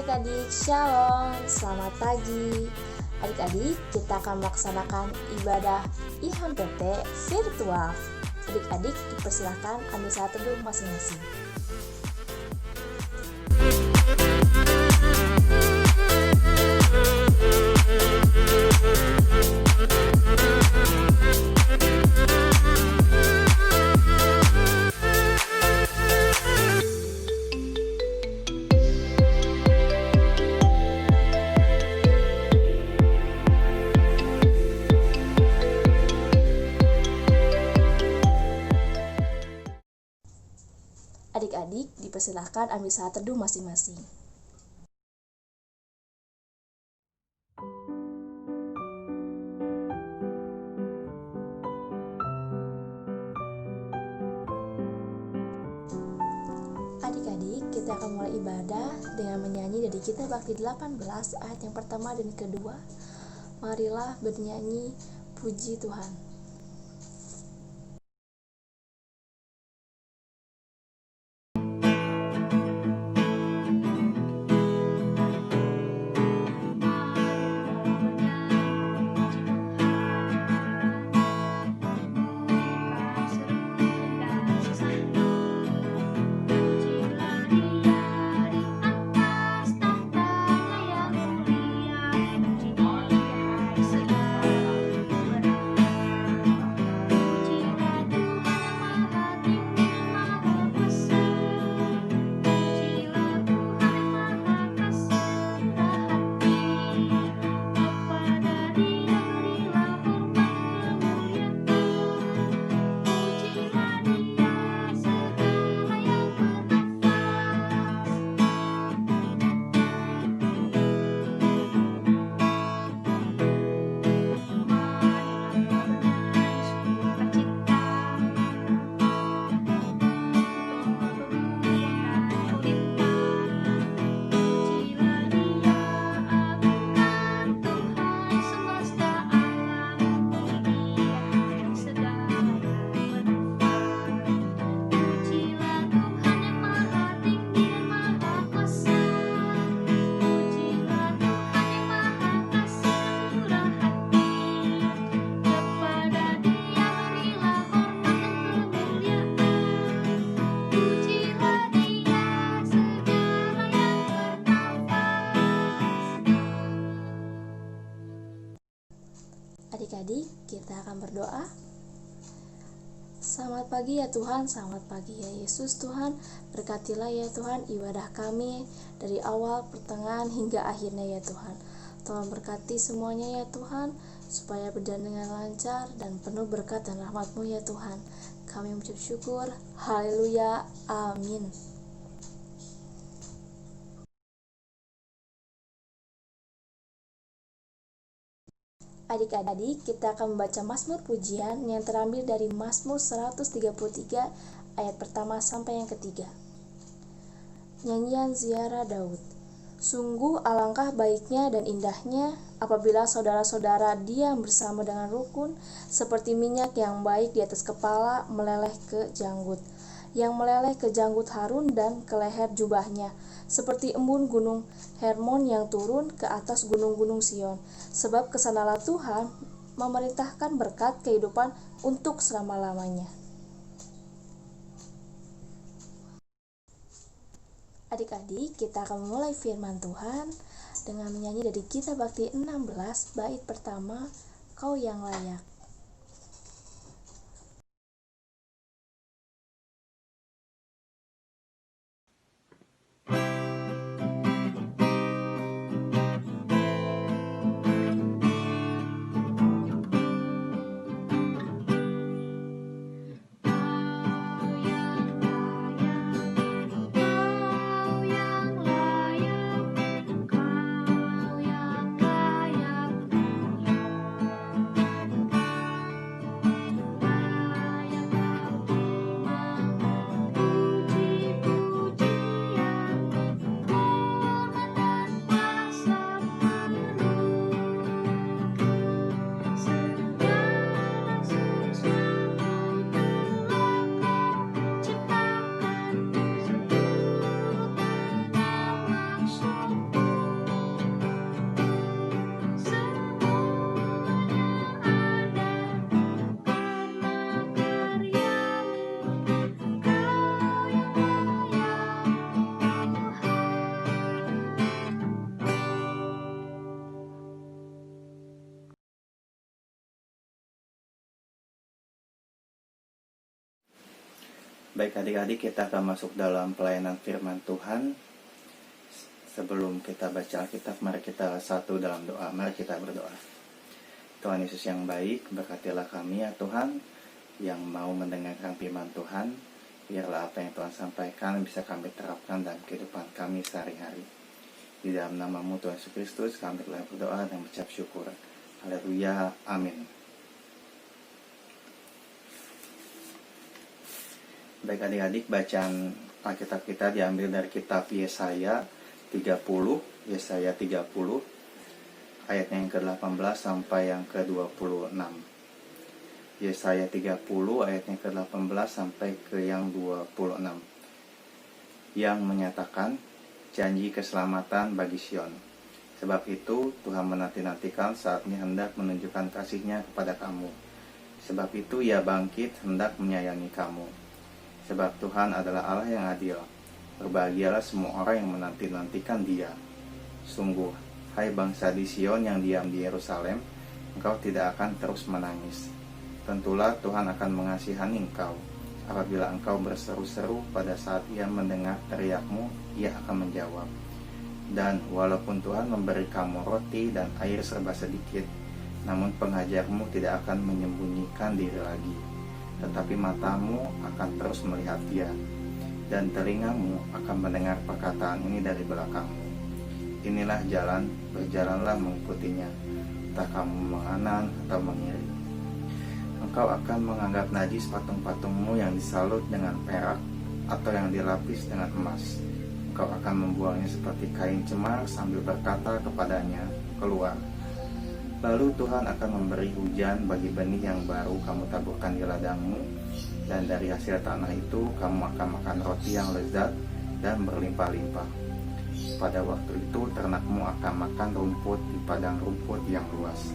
Adik-adik, Shalom, selamat pagi. Adik-adik, kita akan melaksanakan ibadah IHMPT virtual. Adik-adik dipersilakan ambil saat teduh masing-masing. Adik-adik dipersilakan ambil saat teduh masing-masing. Adik-adik, kita akan mulai ibadah dengan menyanyi dari Kitab Bakti 18 ayat yang pertama dan kedua. Marilah bernyanyi puji Tuhan. Adik-adik, kita akan berdoa. Selamat pagi ya Tuhan, selamat pagi ya Yesus. Tuhan, berkatilah ya Tuhan ibadah kami dari awal, pertengahan hingga akhirnya ya Tuhan. Tolong berkati semuanya ya Tuhan, supaya berjalan dengan lancar dan penuh berkat dan rahmat-Mu ya Tuhan. Kami mengucap syukur, haleluya, amin. Adik-adik, kita akan membaca Mazmur pujian yang terambil dari Mazmur 133 ayat pertama sampai yang ketiga. Nyanyian ziarah Daud. Sungguh alangkah baiknya dan indahnya apabila saudara-saudara diam bersama dengan rukun, seperti minyak yang baik di atas kepala meleleh ke janggut, yang meleleh ke janggut Harun dan ke leher jubahnya, seperti embun gunung Hermon yang turun ke atas gunung-gunung Sion. Sebab kesanalah Tuhan memerintahkan berkat kehidupan untuk selama-lamanya. Adik-adik, kita akan memulai firman Tuhan dengan menyanyi dari Kitab Bakti 16 bait pertama, Kau yang layak. Baik adik-adik, kita akan masuk dalam pelayanan firman Tuhan. Sebelum kita baca Alkitab, mari kita satu dalam doa. Mari kita berdoa. Tuhan Yesus yang baik, berkatilah kami ya Tuhan, yang mau mendengarkan firman Tuhan. Biarlah apa yang Tuhan sampaikan bisa kami terapkan dalam kehidupan kami sehari-hari. Di dalam nama-Mu Tuhan Yesus Kristus, kami telah berdoa dan mengucap syukur. Haleluya, amin. Baik adik-adik, bacaan Alkitab kita diambil dari kitab Yesaya 30, ayatnya yang ke-18 sampai yang ke-26. Yesaya 30 ayatnya ke-18 sampai ke yang 26. Yang menyatakan janji keselamatan bagi Sion. Sebab itu Tuhan menanti-nantikan saatnya hendak menunjukkan kasih-Nya kepada kamu. Sebab itu Ia bangkit hendak menyayangi kamu. Sebab Tuhan adalah Allah yang adil. Berbahagialah semua orang yang menanti-nantikan Dia. Sungguh, hai bangsa di Sion yang diam di Yerusalem, engkau tidak akan terus menangis. Tentulah Tuhan akan mengasihani engkau. Apabila engkau berseru-seru pada saat Ia mendengar teriakmu, Ia akan menjawab. Dan walaupun Tuhan memberi kamu roti dan air serba sedikit, namun pengajarmu tidak akan menyembunyikan diri lagi. Tetapi matamu akan terus melihat Dia, dan telingamu akan mendengar perkataan ini dari belakangmu. Inilah jalan, berjalanlah mengikutinya, entah kamu menganan atau mengiri. Engkau akan menganggap najis patung-patungmu yang disalut dengan perak atau yang dilapis dengan emas. Engkau akan membuangnya seperti kain cemar sambil berkata kepadanya, keluar. Lalu Tuhan akan memberi hujan bagi benih yang baru kamu taburkan di ladangmu, dan dari hasil tanah itu kamu akan makan roti yang lezat dan berlimpah-limpah. Pada waktu itu ternakmu akan makan rumput di padang rumput yang luas.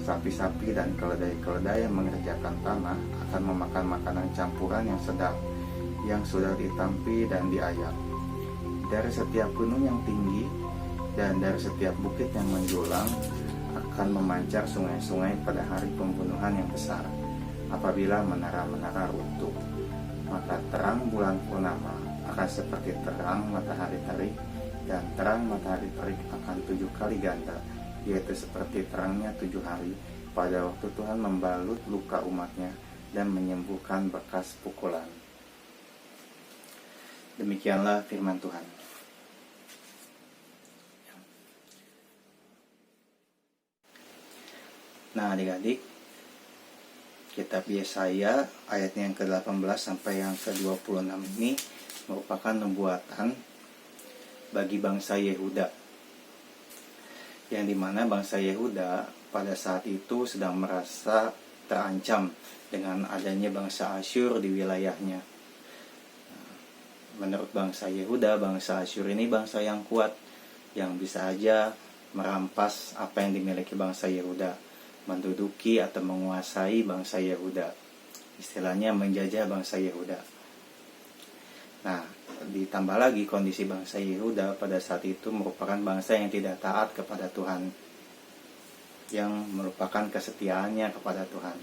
Sapi-sapi dan keledai-keledai yang mengerjakan tanah akan memakan makanan campuran yang sedap, yang sudah ditampi dan diayak. Dari setiap gunung yang tinggi dan dari setiap bukit yang menjulang akan memancar sungai-sungai pada hari pembunuhan yang besar. Apabila menara-menara runtuh, maka terang bulan purnama akan seperti terang matahari terik, dan terang matahari terik akan 7 kali ganda, yaitu seperti terangnya 7 hari pada waktu Tuhan membalut luka umatnya dan menyembuhkan bekas pukulan. Demikianlah firman Tuhan. Nah adik-adik, kitab Yesaya ayatnya yang ke-18 sampai yang ke-26 ini merupakan nubuatan bagi bangsa Yehuda, yang dimana bangsa Yehuda pada saat itu sedang merasa terancam dengan adanya bangsa Asyur di wilayahnya. Menurut bangsa Yehuda, bangsa Asyur ini bangsa yang kuat, yang bisa aja merampas apa yang dimiliki bangsa Yehuda, menduduki atau menguasai bangsa Yehuda, istilahnya menjajah bangsa Yehuda. Nah, ditambah lagi kondisi bangsa Yehuda pada saat itu merupakan bangsa yang tidak taat kepada Tuhan, yang merupakan kesetiaannya kepada Tuhan.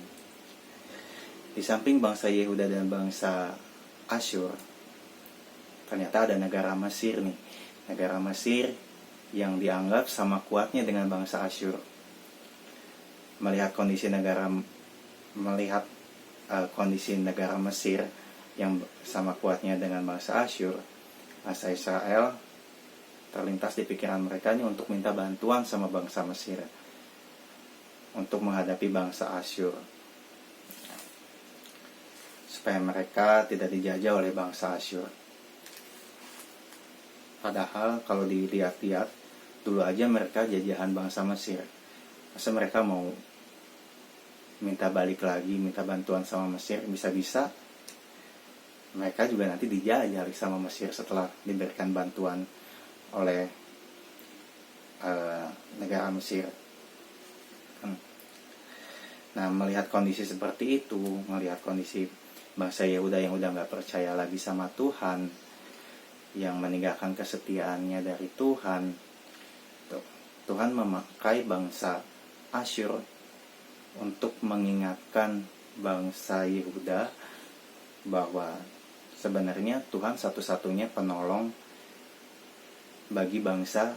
Di samping bangsa Yehuda dan bangsa Asyur, ternyata ada negara Mesir nih. Negara Mesir yang dianggap sama kuatnya dengan bangsa Asyur. Melihat kondisi negara Mesir yang sama kuatnya dengan bangsa Asyur, bangsa Israel terlintas di pikiran mereka ini untuk minta bantuan sama bangsa Mesir untuk menghadapi bangsa Asyur, supaya mereka tidak dijajah oleh bangsa Asyur. Padahal kalau dilihat-lihat, dulu aja mereka jajahan bangsa Mesir. Masa mereka mau minta balik lagi, minta bantuan sama Mesir? Bisa-bisa mereka juga nanti dijajah sama Mesir setelah diberikan bantuan oleh negara Mesir. Nah, melihat kondisi seperti itu, melihat kondisi bangsa Yehuda yang udah gak percaya lagi sama Tuhan, yang meninggalkan kesetiaannya dari Tuhan, Tuhan memakai bangsa Asyur untuk mengingatkan bangsa Yehuda bahwa sebenarnya Tuhan satu-satunya penolong bagi bangsa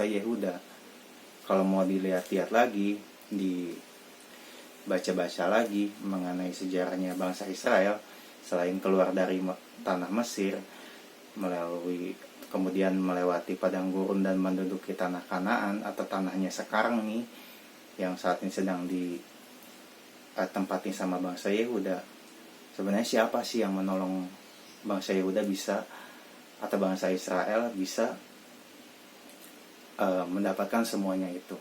Yehuda. Kalau mau dilihat-lihat lagi, dibaca-baca lagi mengenai sejarahnya bangsa Israel, selain keluar dari tanah Mesir, kemudian melewati padang gurun dan menduduki tanah Kanaan atau tanahnya sekarang nih, yang saat ini sedang ditempati sama bangsa Yehuda. Sebenarnya siapa sih yang menolong bangsa Yehuda bisa, atau bangsa Israel bisa mendapatkan semuanya itu?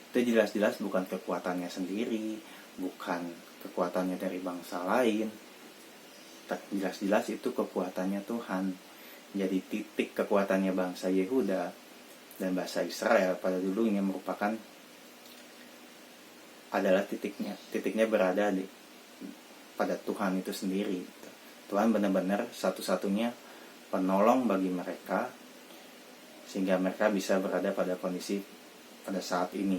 Itu jelas-jelas bukan kekuatannya sendiri, bukan kekuatannya dari bangsa lain. Jelas-jelas itu kekuatannya Tuhan. Jadi titik kekuatannya bangsa Yehuda dan bangsa Israel pada dulunya adalah titiknya berada pada Tuhan itu sendiri. Tuhan benar-benar satu-satunya penolong bagi mereka, sehingga mereka bisa berada pada kondisi pada saat ini.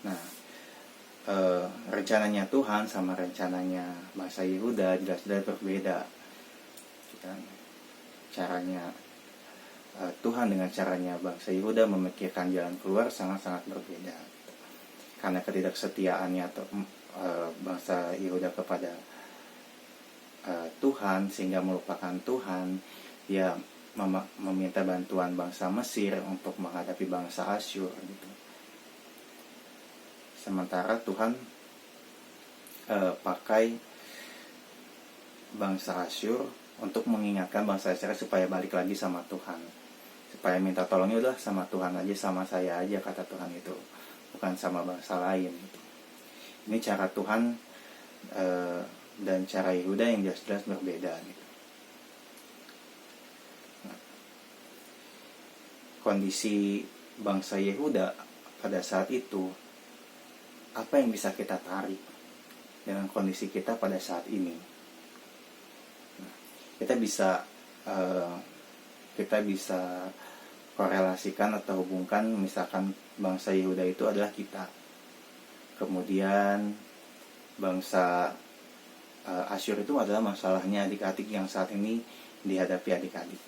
Nah, rencananya Tuhan sama rencananya bangsa Yehuda jelas-jelas berbeda. Caranya Tuhan dengan caranya bangsa Yehuda memikirkan jalan keluar sangat-sangat berbeda. Karena ketidaksetiaannya atau bangsa Yehuda kepada Tuhan, sehingga melupakan Tuhan. Dia meminta bantuan bangsa Mesir untuk menghadapi bangsa Asyur gitu. Sementara Tuhan pakai bangsa Asyur untuk mengingatkan bangsa Israel supaya balik lagi sama Tuhan, supaya minta tolongnya udah sama Tuhan aja, sama saya aja, kata Tuhan itu, bukan sama bangsa lain gitu. Ini cara Tuhan dan cara Yehuda yang jelas-jelas berbeda gitu. Nah, kondisi bangsa Yehuda pada saat itu, apa yang bisa kita tarik dengan kondisi kita pada saat ini? Nah, kita bisa korelasikan atau hubungkan, misalkan bangsa Yehuda itu adalah kita, kemudian bangsa Asyur itu adalah masalahnya adik-adik yang saat ini dihadapi adik-adik.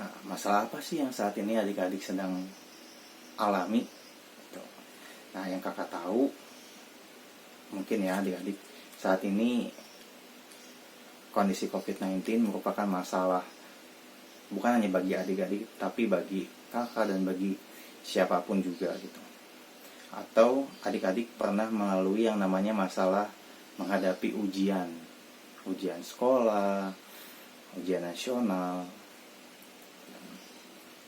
Nah, masalah apa sih yang saat ini adik-adik sedang alami? Nah, yang kakak tahu, mungkin ya adik-adik, saat ini kondisi COVID-19 merupakan masalah bukan hanya bagi adik-adik, tapi bagi kakak dan bagi siapapun juga gitu. Atau adik-adik pernah melalui yang namanya masalah menghadapi ujian sekolah, ujian nasional.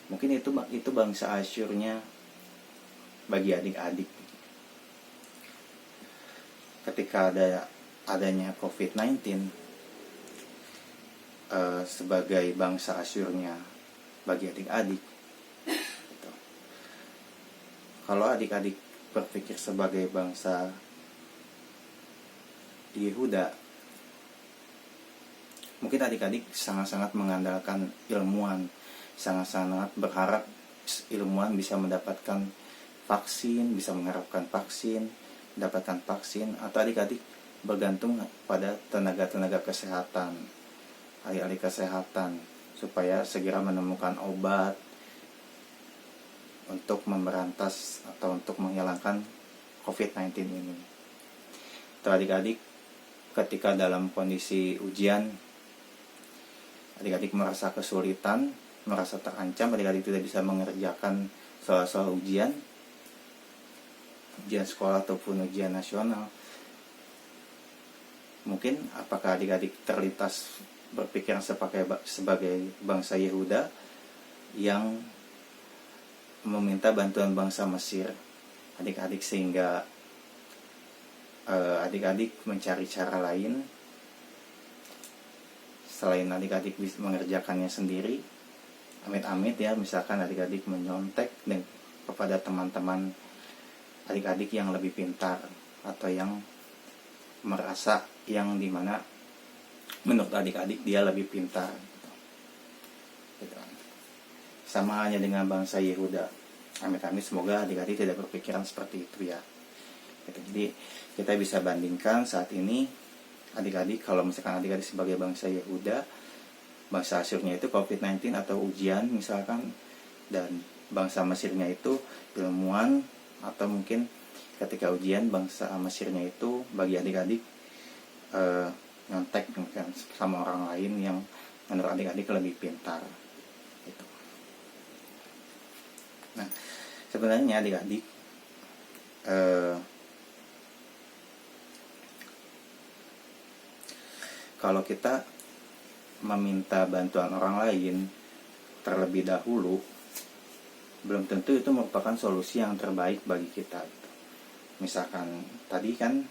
Mungkin itu bangsa Asyurnya bagi adik-adik. Ketika adanya COVID-19, sebagai bangsa Asyurnya bagi adik-adik gitu. Kalau adik-adik berpikir sebagai bangsa Yehuda, mungkin adik-adik sangat-sangat mengandalkan ilmuwan, sangat-sangat berharap ilmuwan bisa mendapatkan vaksin, bisa mengharapkan vaksin, mendapatkan vaksin, atau adik-adik bergantung pada tenaga-tenaga kesehatan, ahli-ahli kesehatan, supaya segera menemukan obat untuk memberantas atau untuk menghilangkan COVID-19 ini. Atau adik-adik ketika dalam kondisi ujian, adik-adik merasa kesulitan, merasa terancam, adik-adik tidak bisa mengerjakan soal-soal ujian sekolah ataupun ujian nasional. Mungkin apakah adik-adik terlintas berpikiran sebagai bangsa Yehuda yang meminta bantuan bangsa Mesir, adik-adik, sehingga adik-adik mencari cara lain selain adik-adik bisa mengerjakannya sendiri. Amit-amit ya, misalkan adik-adik menyontek kepada teman-teman adik-adik yang lebih pintar, atau yang merasa yang dimana menurut adik-adik dia lebih pintar gitu. Sama hanya dengan bangsa Yehuda. Amit-amit, semoga adik-adik tidak berpikiran seperti itu ya gitu. Jadi kita bisa bandingkan saat ini adik-adik, kalau misalkan adik-adik sebagai bangsa Yehuda, bangsa Asyurnya itu COVID-19 atau ujian misalkan, dan bangsa Mesirnya itu ilmuwan, atau mungkin ketika ujian bangsa Mesirnya itu bagi adik-adik nyontek mungkin sama orang lain yang menurut adik-adik lebih pintar gitu. Nah, sebenarnya adik-adik kalau kita meminta bantuan orang lain terlebih dahulu, belum tentu itu merupakan solusi yang terbaik bagi kita gitu. Misalkan tadi kan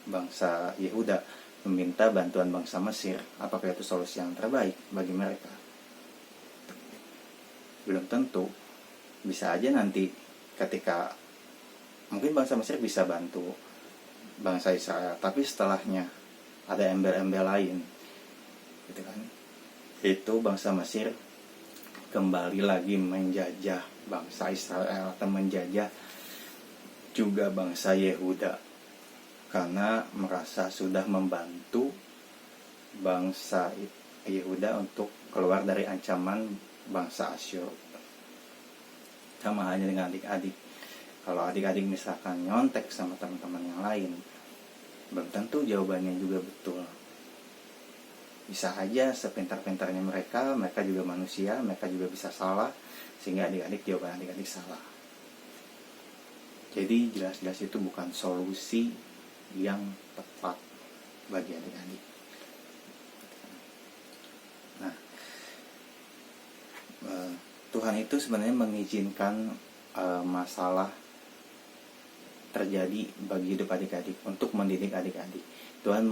bangsa Yehuda meminta bantuan bangsa Mesir, apakah itu solusi yang terbaik bagi mereka? Belum tentu. Bisa aja nanti ketika mungkin bangsa Mesir bisa bantu bangsa Israel, tapi setelahnya ada embel-embel lain gitu kan, itu bangsa Mesir kembali lagi menjajah bangsa Israel atau menjajah juga bangsa Yehuda, karena merasa sudah membantu bangsa Yehuda untuk keluar dari ancaman bangsa Asyur. Sama halnya dengan adik-adik, kalau adik-adik misalkan nyontek sama teman-teman yang lain, belum tentu jawabannya juga betul. Bisa aja sepintar-pintarnya mereka juga manusia, mereka juga bisa salah, sehingga adik-adik jawaban adik-adik salah. Jadi jelas-jelas itu bukan solusi yang tepat bagi adik-adik. Nah, Tuhan itu sebenarnya mengizinkan masalah terjadi bagi hidup adik-adik untuk mendidik adik-adik. Tuhan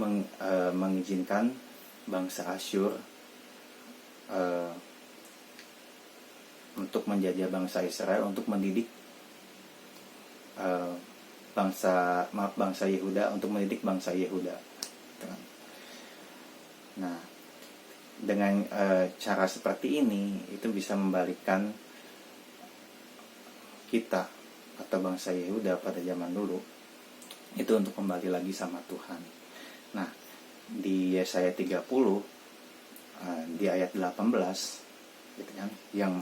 mengizinkan bangsa Asyur untuk menjajah bangsa Israel, untuk mendidik bangsa Yehuda, untuk mendidik bangsa Yehuda. Nah, dengan cara seperti ini itu bisa membalikkan kita atau bangsa Yehuda pada zaman dulu itu untuk kembali lagi sama Tuhan. Nah, di Yesaya 30 di ayat 18 gitu kan, yang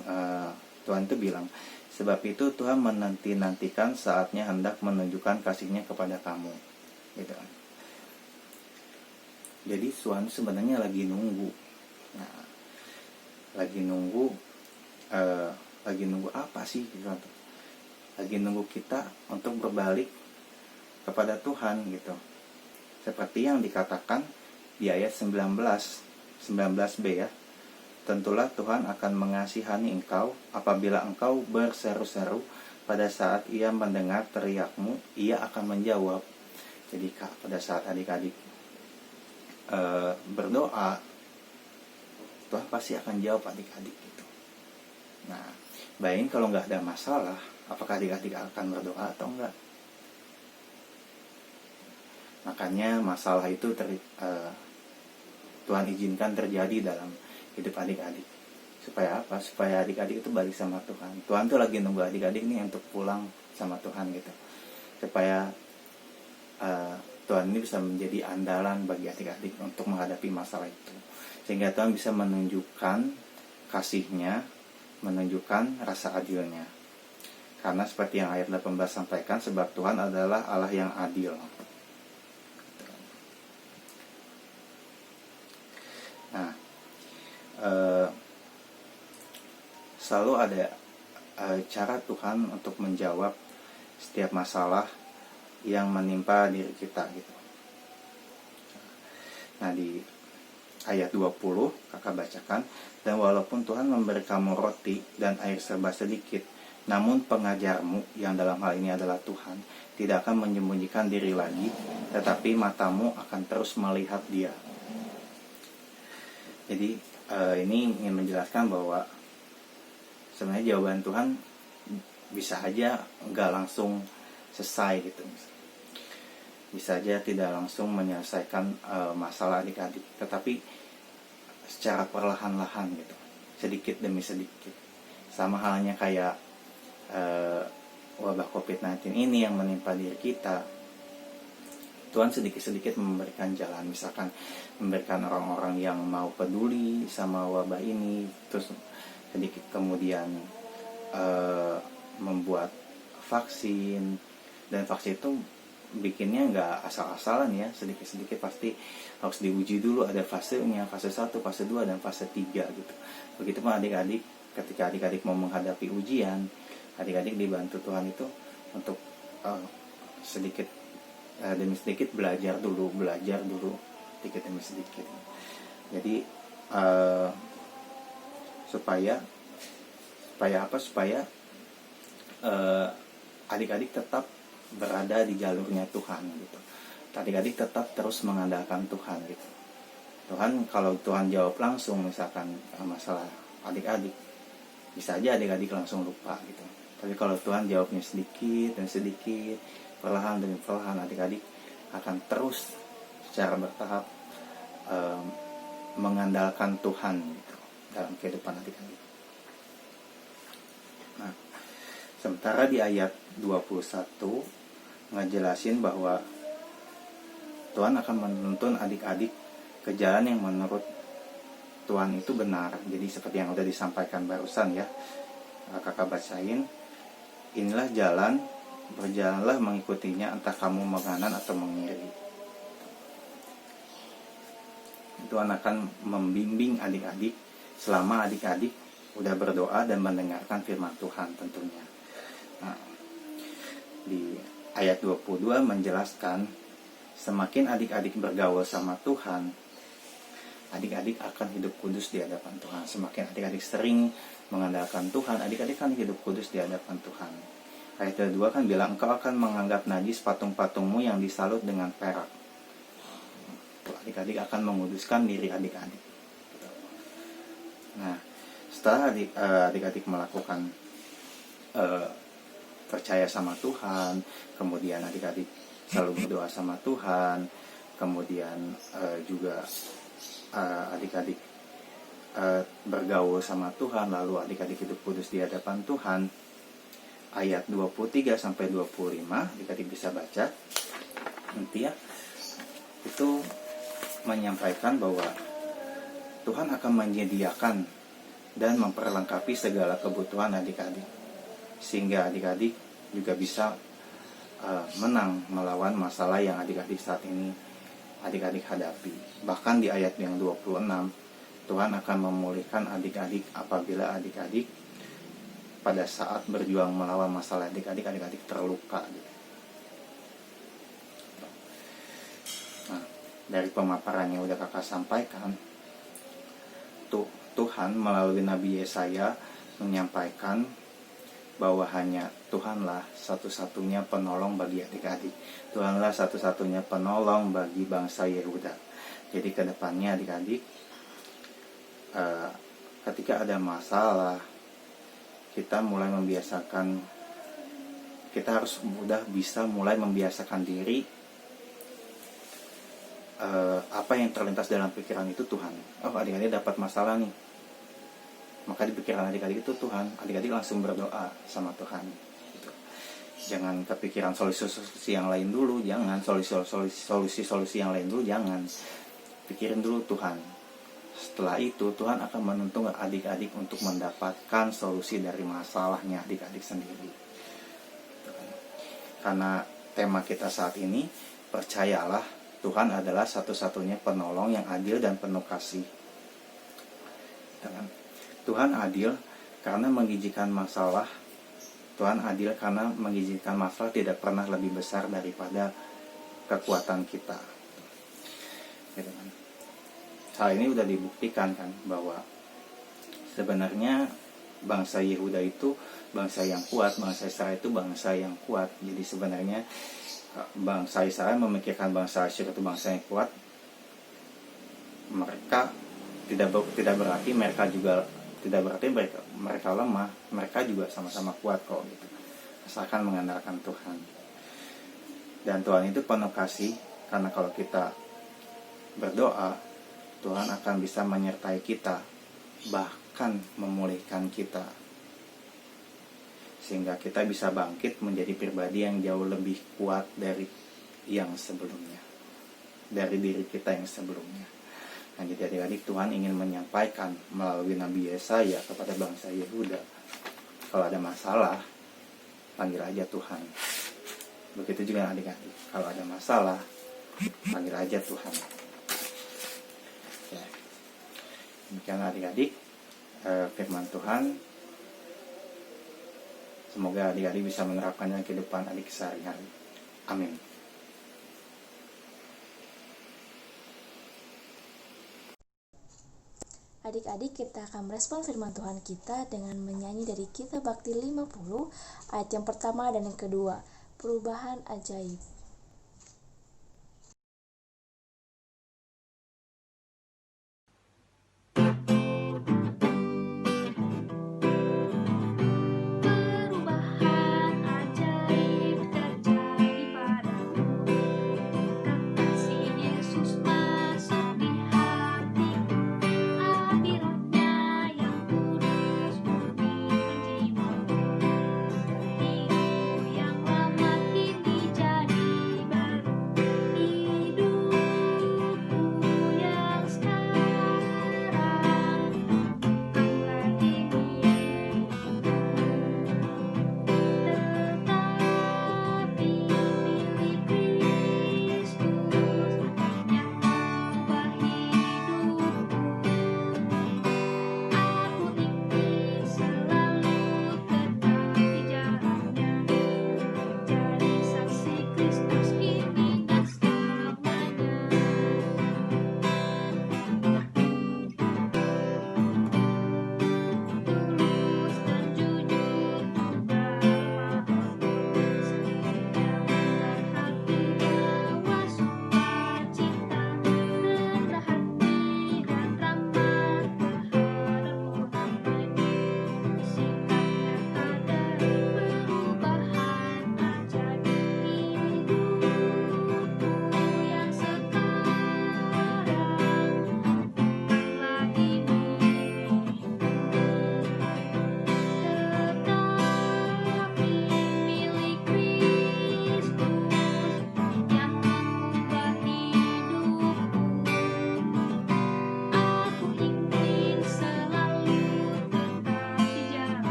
Tuhan itu bilang, sebab itu Tuhan menanti-nantikan saatnya hendak menunjukkan kasih-Nya kepada kamu gitu kan. Jadi Tuhan sebenarnya lagi nunggu. Nah, lagi nunggu apa sih gitu? Lagi nunggu kita untuk berbalik kepada Tuhan gitu. Seperti yang dikatakan di ayat 19b ya. Tentulah Tuhan akan mengasihani engkau apabila engkau berseru-seru, pada saat Ia mendengar teriakmu, Ia akan menjawab. Jadi pada saat adik-adik berdoa, Tuhan pasti akan jawab adik-adik gitu. Nah, bayangin kalau nggak ada masalah, apakah adik-adik akan berdoa atau enggak? Makanya masalah itu Tuhan izinkan terjadi dalam hidup adik-adik. Supaya apa? Supaya adik-adik itu balik sama Tuhan. Tuhan tuh lagi nunggu adik-adik nih untuk pulang sama Tuhan gitu. Supaya Tuhan ini bisa menjadi andalan bagi adik-adik untuk menghadapi masalah itu. Sehingga Tuhan bisa menunjukkan kasih-Nya, menunjukkan rasa adil-Nya. Karena seperti yang ayat 18 sampaikan, sebab Tuhan adalah Allah yang adil. Nah, selalu ada cara Tuhan untuk menjawab setiap masalah yang menimpa diri kita gitu. Nah, di ayat 20 kakak bacakan, dan walaupun Tuhan memberi kamu roti dan air serba sedikit, namun pengajarmu yang dalam hal ini adalah Tuhan tidak akan menyembunyikan diri lagi, tetapi matamu akan terus melihat Dia. Jadi ini ingin menjelaskan bahwa sebenarnya jawaban Tuhan bisa aja nggak langsung selesai gitu. Bisa aja tidak langsung menyelesaikan masalah adik-adik, tetapi secara perlahan-lahan gitu, sedikit demi sedikit. Sama halnya kayak wabah COVID-19 ini yang menimpa diri kita, Tuhan sedikit-sedikit memberikan jalan, misalkan memberikan orang-orang yang mau peduli sama wabah ini, terus sedikit kemudian membuat vaksin, dan vaksin itu bikinnya nggak asal-asalan ya, sedikit-sedikit pasti harus diuji dulu, ada fasenya, fase 1, fase 2, dan fase 3 gitu. Begitupun adik-adik, ketika adik-adik mau menghadapi ujian, adik-adik dibantu Tuhan itu untuk sedikit demi sedikit belajar dulu, sedikit demi sedikit. Jadi supaya adik-adik tetap berada di jalurnya Tuhan gitu. Adik-adik tetap terus mengandalkan Tuhan gitu. Tuhan, kalau Tuhan jawab langsung misalkan masalah adik-adik, bisa aja adik-adik langsung lupa gitu. Tapi kalau Tuhan jawabnya sedikit dan sedikit, perlahan demi perlahan, adik-adik akan terus secara bertahap mengandalkan Tuhan gitu, dalam kehidupan adik-adik. Nah, sementara di ayat 21 ngejelasin bahwa Tuhan akan menuntun adik-adik ke jalan yang menurut Tuhan itu benar. Jadi seperti yang udah disampaikan barusan ya, kakak bacain, inilah jalan, berjalanlah mengikutinya, entah kamu menganan atau mengiri. Tuhan akan membimbing adik-adik selama adik-adik udah berdoa dan mendengarkan firman Tuhan tentunya. Nah, di ayat 22 menjelaskan, semakin adik-adik bergaul sama Tuhan, adik-adik akan hidup kudus di hadapan Tuhan. Semakin adik-adik sering mengandalkan Tuhan, adik-adik akan hidup kudus di hadapan Tuhan. Ayat 22 kan bilang, engkau akan menganggap najis patung-patungmu yang disalut dengan perak. Adik-adik akan menguduskan diri adik-adik. Nah, setelah adik-adik melakukan percaya sama Tuhan, kemudian adik-adik selalu berdoa sama Tuhan, kemudian juga adik-adik bergaul sama Tuhan, lalu adik-adik hidup kudus di hadapan Tuhan. Ayat 23 sampai 25 adik-adik bisa baca nanti ya. Itu menyampaikan bahwa Tuhan akan menyediakan dan memperlengkapi segala kebutuhan adik-adik, sehingga adik-adik juga bisa menang melawan masalah yang adik-adik saat ini adik-adik hadapi. Bahkan di ayat yang 26, Tuhan akan memulihkan adik-adik apabila adik-adik pada saat berjuang melawan masalah adik-adik terluka gitu. Nah, dari pemaparan yang udah kakak sampaikan, Tuhan melalui Nabi Yesaya menyampaikan bahwa hanya Tuhanlah satu-satunya penolong bagi adik-adik. Tuhanlah satu-satunya penolong bagi bangsa Yehuda. Jadi kedepannya adik-adik, ketika ada masalah, kita harus bisa mulai membiasakan diri. Apa yang terlintas dalam pikiran itu Tuhan. Oh, adik-adik dapat masalah nih, maka di pikiran adik-adik itu Tuhan. Adik-adik langsung berdoa sama Tuhan gitu. Jangan kepikiran solusi-solusi yang lain dulu, jangan solusi-solusi yang lain dulu, jangan. Pikirin dulu Tuhan. Setelah itu Tuhan akan menuntun adik-adik untuk mendapatkan solusi dari masalahnya adik-adik sendiri. Karena tema kita saat ini, percayalah Tuhan adalah satu-satunya penolong yang adil dan penuh kasih. Tuhan adil karena mengizinkan masalah. Tuhan adil karena mengizinkan masalah tidak pernah lebih besar daripada kekuatan kita. Hal ini sudah dibuktikan kan, bahwa sebenarnya bangsa Yehuda itu bangsa yang kuat, bangsa Israel itu bangsa yang kuat. Jadi sebenarnya bangsa Israel memikirkan bangsa Asyur itu bangsa yang kuat. Mereka tidak berarti mereka lemah. Mereka juga sama-sama kuat kok gitu, asalkan mengandalkan Tuhan. Dan Tuhan itu penuh kasih, karena kalau kita berdoa, Tuhan akan bisa menyertai kita, bahkan memulihkan kita, sehingga kita bisa bangkit menjadi pribadi yang jauh lebih kuat dari yang sebelumnya, dari diri kita yang sebelumnya. Nah, jadi adik-adik, Tuhan ingin menyampaikan melalui Nabi Yesaya kepada bangsa Yehuda, kalau ada masalah, panggil aja Tuhan. Begitu juga adik-adik, kalau ada masalah, panggil aja Tuhan. Ya. Demikian adik-adik, firman Tuhan. Semoga adik-adik bisa menerapkannya ke kehidupan adik sehari-hari. Amin. Adik-adik, kita akan merespon firman Tuhan kita dengan menyanyi dari Kitab Bakti 50 ayat yang pertama dan yang kedua, perubahan ajaib.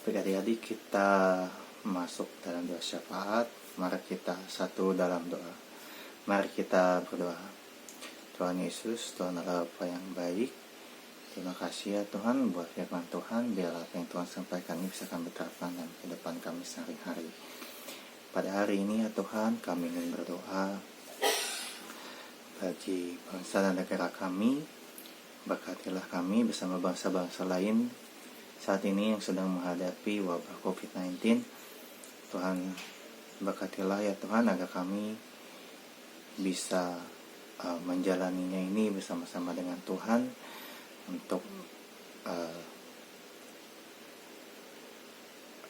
Baik adik-adik, kita masuk dalam doa syafaat. Mari kita satu dalam doa. Mari kita berdoa. Tuhan Yesus, Tuhan Allah Bapa yang baik, terima kasih ya Tuhan buat firman Tuhan. Biar apa yang Tuhan sampaikan ini bisa kami terapkan dalam kehidupan kami sehari-hari. Pada hari ini ya Tuhan, kami ingin berdoa bagi bangsa dan negara kami. Berkatilah kami bersama bangsa-bangsa lain saat ini yang sedang menghadapi wabah COVID-19. Tuhan, berkatilah ya Tuhan agar kami bisa menjalaninya ini bersama-sama dengan Tuhan untuk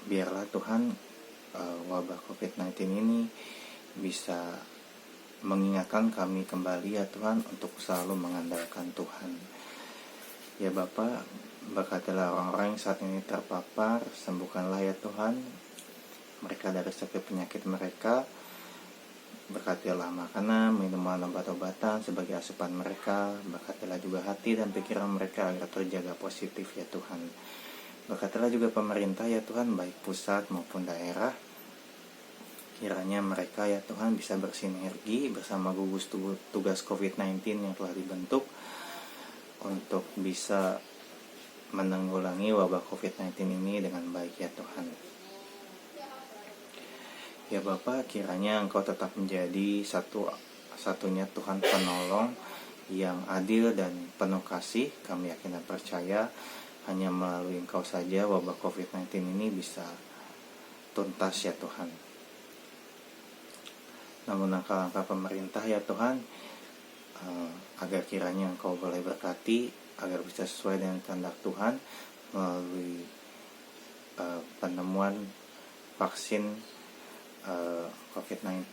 biarlah Tuhan wabah COVID-19 ini bisa mengingatkan kami kembali ya Tuhan untuk selalu mengandalkan Tuhan. Ya Bapa, berkatilah orang-orang yang saat ini terpapar, sembuhkanlah ya Tuhan mereka dari sakit penyakit mereka. Berkatilah makanan, minuman, obat-obatan sebagai asupan mereka. Berkatilah juga hati dan pikiran mereka agar terjaga positif ya Tuhan. Berkatilah juga pemerintah ya Tuhan, baik pusat maupun daerah. Kiranya mereka ya Tuhan bisa bersinergi bersama gugus tugas COVID-19 yang telah dibentuk untuk bisa menanggulangi wabah COVID-19 ini dengan baik ya Tuhan. Ya Bapa, kiranya Engkau tetap menjadi satu-satunya Tuhan penolong yang adil dan penuh kasih. Kami yakin dan percaya hanya melalui Engkau saja wabah COVID-19 ini bisa tuntas ya Tuhan. Namun langkah-langkah pemerintah ya Tuhan, agar kiranya Engkau boleh berkati agar bisa sesuai dengan kehendak Tuhan melalui penemuan vaksin COVID-19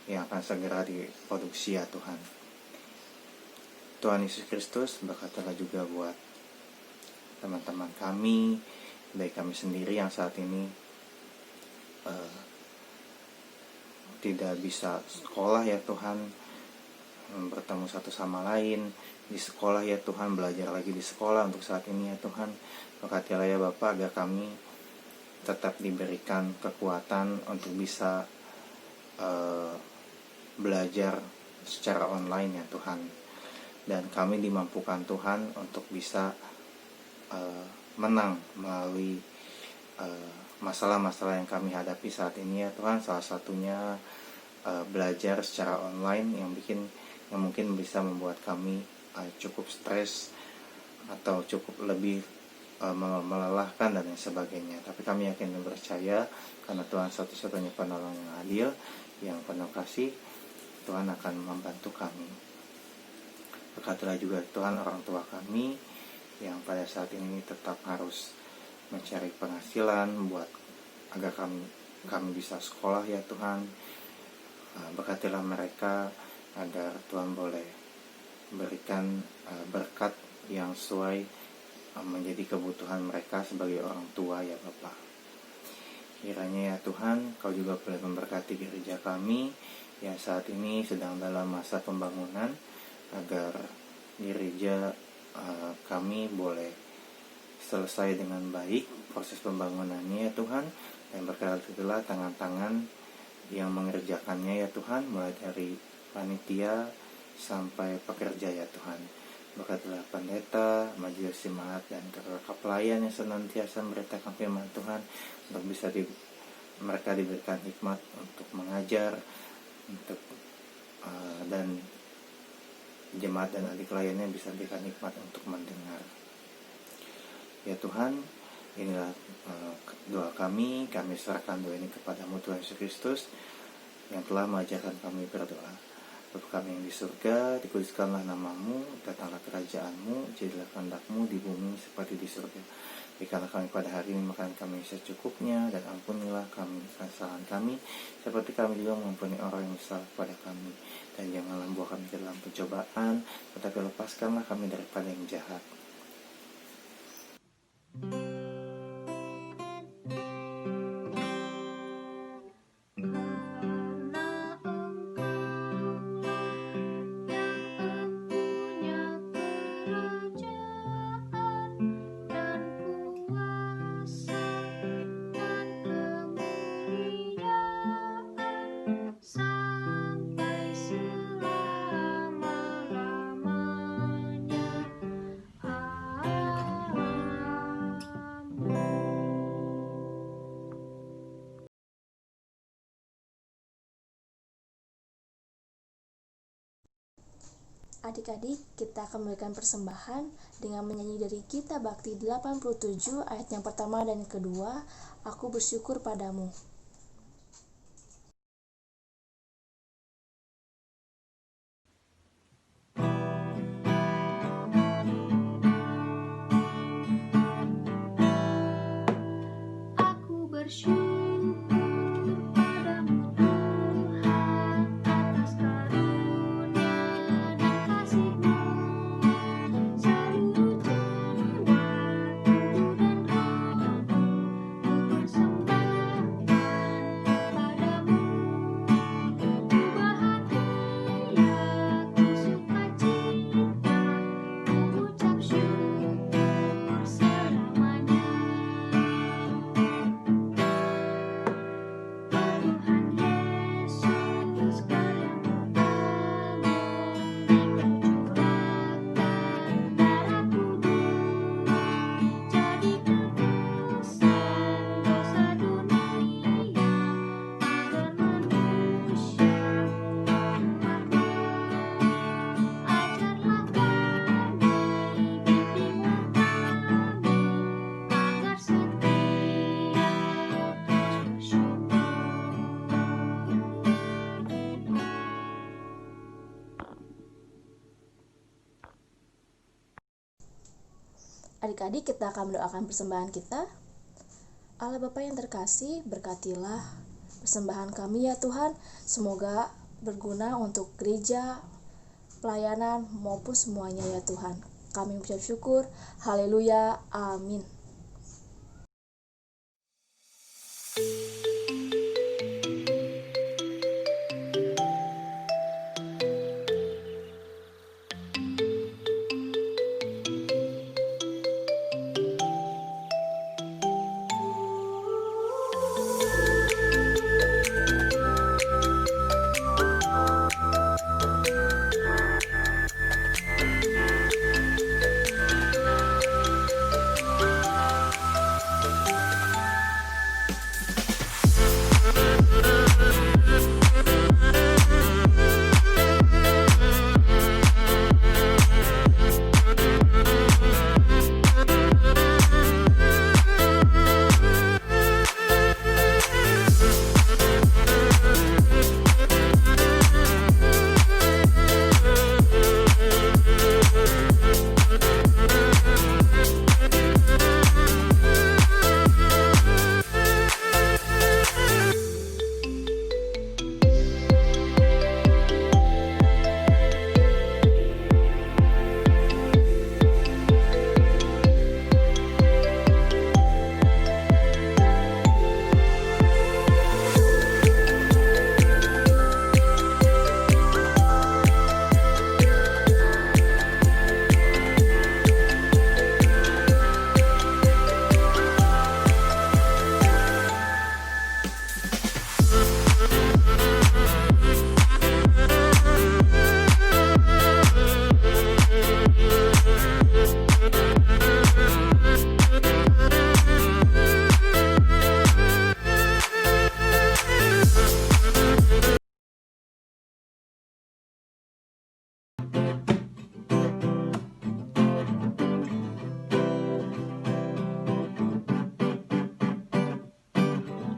yang akan segera diproduksi ya Tuhan. Tuhan Yesus Kristus, berkatilah juga buat teman-teman kami, baik kami sendiri yang saat ini tidak bisa sekolah ya Tuhan, bertemu satu sama lain di sekolah ya Tuhan, belajar lagi di sekolah untuk saat ini ya Tuhan. Berkatilah ya Bapa agar kami tetap diberikan kekuatan untuk bisa belajar secara online ya Tuhan, dan kami dimampukan Tuhan untuk bisa menang melalui masalah-masalah yang kami hadapi saat ini ya Tuhan. Salah satunya belajar secara online yang mungkin bisa membuat kami cukup stres atau cukup lebih melelahkan dan lain sebagainya. Tapi kami yakin dan percaya karena Tuhan satu-satunya penolong yang adil, yang penuh kasih, Tuhan akan membantu kami. Berkatilah juga Tuhan orang tua kami yang pada saat ini tetap harus mencari penghasilan agar kami bisa sekolah ya Tuhan. Berkatilah mereka agar Tuhan boleh berikan berkat yang sesuai menjadi kebutuhan mereka sebagai orang tua ya Bapa. Kiranya ya Tuhan, Kau juga boleh memberkati gereja kami yang saat ini sedang dalam masa pembangunan, agar gereja kami boleh selesai dengan baik proses pembangunannya ya Tuhan, dan berkatilah tangan-tangan yang mengerjakannya ya Tuhan, mulai dari panitia sampai pekerja ya Tuhan. Berkatilah pendeta, majelis jemaat, dan kakak pelayan yang senantiasa memberitakan firman Tuhan, untuk bisa mereka diberikan hikmat untuk mengajar, dan jemaat dan adik lainnya bisa diberikan hikmat untuk mendengar. Ya Tuhan, inilah doa kami serahkan doa ini kepadamu Tuhan Yesus Kristus, yang telah mengajarkan kami berdoa. Bapa kami yang di surga, dikuduskanlah namamu, datanglah kerajaanmu, jadilah kehendak-mu di bumi seperti di surga. Berikanlah kami pada hari ini makan kami secukupnya, dan ampunilah kami kesalahan kami, seperti kami juga mengampuni orang yang bersalah kepada kami. Dan janganlah membawa kami ke dalam pencobaan, tetapi lepaskanlah kami daripada yang jahat. Adik-adik, kita akan memberikan persembahan dengan menyanyi dari Gita Bakti 87 ayat yang pertama dan kedua, Aku bersyukur padamu. Aku bersyukur padamu Tuhan atas karunia dan kasih-Mu. Seluruh jiwa, tubuh dan rohku ku persembahkan padamu. Ku bahagia, ku sukacita, ku ucap syukur selamanya. Adik-adik, kita akan mendoakan persembahan kita. Allah Bapa yang terkasih, berkatilah persembahan kami ya Tuhan. Semoga berguna untuk gereja, pelayanan, maupun semuanya ya Tuhan. Kami mengucap syukur. Haleluya. Amin.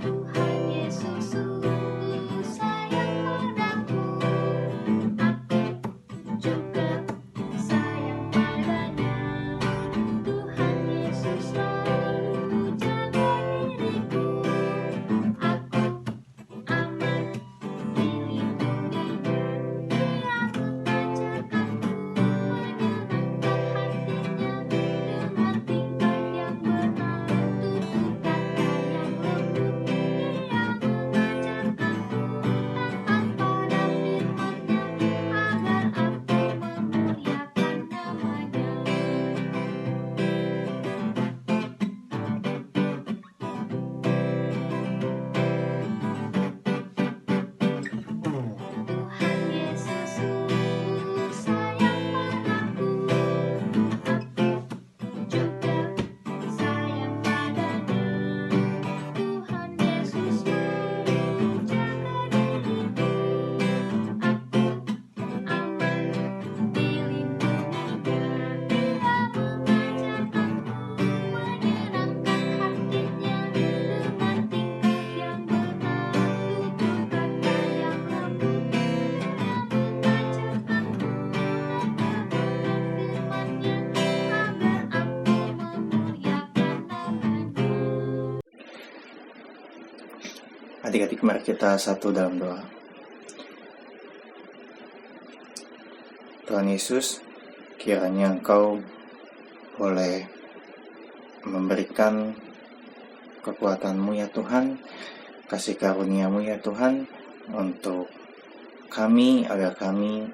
Tuhan Yesus sungguh sayang padaku, aku juga sayang padanya. Tuhan Yesus selalu jaga diriku, aku aman dilindunginya. Dia mengajarkanku menyenangkan hatinya dengan tingkah yang benar, tutur kata yang lembut. Dia mengajarkanku taat pada firman-Nya agar aku memuliakan nama-Nya. Tuhan Yesus sungguh sayang padaku, aku juga sayang padanya. Tuhan Yesus selalu jaga diriku, aku aman dilindunginya. Dia mengajarkanku menyenangkan hatinya dengan tingkah yang benar, tutur kata yang lembut. Dia mengajarkanku taat pada firman-Nya agar aku memuliakan nama-Nya. Adik-adik, mari kita satu dalam doa. Tuhan Yesus, kiranya Engkau boleh memberikan kekuatan-Mu ya Tuhan, kasih karunia-Mu ya Tuhan, untuk kami, agar kami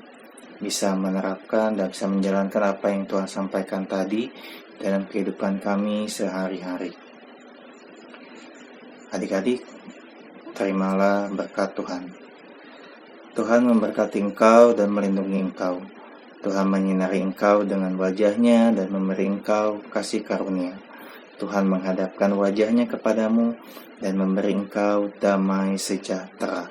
bisa menerapkan dan bisa menjalankan apa yang Tuhan sampaikan tadi dalam kehidupan kami sehari-hari. Adik-adik, terimalah berkat Tuhan. Tuhan memberkati engkau dan melindungi engkau. Tuhan menyinari engkau dengan wajah-Nya dan memberi engkau kasih karunia. Tuhan menghadapkan wajah-Nya kepadamu dan memberi engkau damai sejahtera.